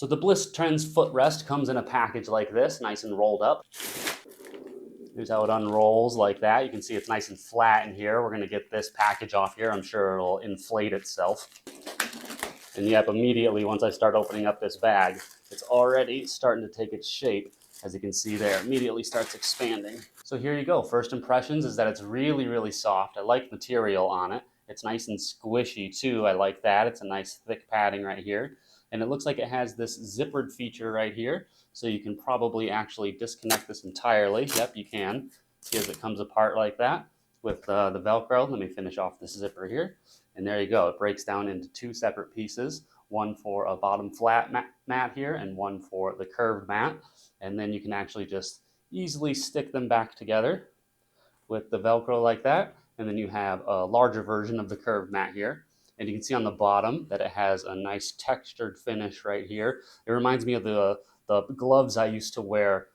So the BlissTrends Foot Rest comes in a package like this, nice and rolled up. Here's how it unrolls like that. You can see it's nice and flat in here. We're gonna get this package off here. I'm sure it'll inflate itself. And yep, immediately once I start opening up this bag, it's already starting to take its shape. As you can see there, immediately starts expanding. So here you go. First impressions is that it's really, really soft. I like the material on it. It's nice and squishy too. I like that. It's a nice thick padding right here. And it looks like it has this zippered feature right here. So you can probably actually disconnect this entirely. Yep, you can. See as it comes apart like that with the Velcro. Let me finish off this zipper here. And there you go. It breaks down into two separate pieces, one for a bottom flat mat here and one for the curved mat. And then you can actually just easily stick them back together with the Velcro like that. And then you have a larger version of the curved mat here. And you can see on the bottom that it has a nice textured finish right here. It reminds me of the gloves I used to wear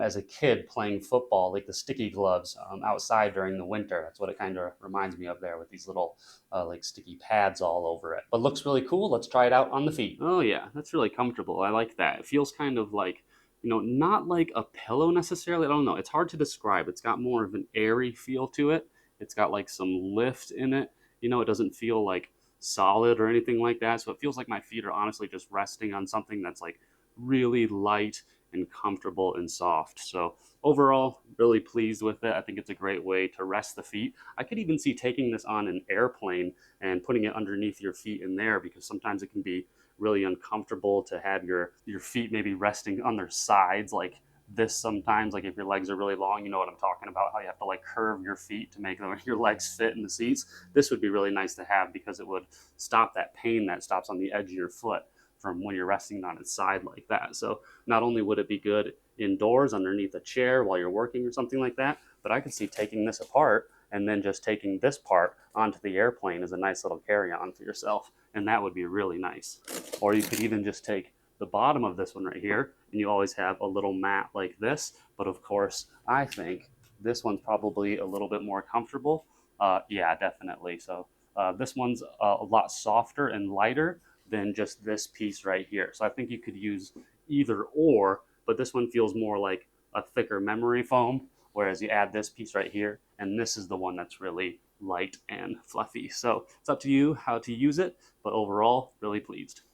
as a kid playing football, like the sticky gloves outside during the winter. That's what it kind of reminds me of there with these little like sticky pads all over it. But looks really cool. Let's try it out on the feet. Oh yeah, that's really comfortable. I like that. It feels kind of like, not like a pillow necessarily. I don't know. It's hard to describe. It's got more of an airy feel to it. It's got like some lift in it. It doesn't feel like solid or anything like that. So it feels like my feet are honestly just resting on something that's like really light and comfortable and soft. So overall, really pleased with it. I think it's a great way to rest the feet. I could even see taking this on an airplane and putting it underneath your feet in there, because sometimes it can be really uncomfortable to have your feet maybe resting on their sides like this sometimes. Like if your legs are really long, you know what I'm talking about, how you have to like curve your feet to make your legs fit in the seats. This would be really nice to have because it would stop that pain that stops on the edge of your foot from when you're resting on its side like that. So not only would it be good indoors underneath a chair while you're working or something like that, but I could see taking this apart and then just taking this part onto the airplane as a nice little carry-on for yourself. And that would be really nice. Or you could even just take the bottom of this one right here, and you always have a little mat like this. But of course, I think this one's probably a little bit more comfortable. Yeah, definitely. So this one's a lot softer and lighter than just this piece right here. So I think you could use either or, but this one feels more like a thicker memory foam, whereas you add this piece right here, and this is the one that's really light and fluffy. So it's up to you how to use it, but overall, really pleased.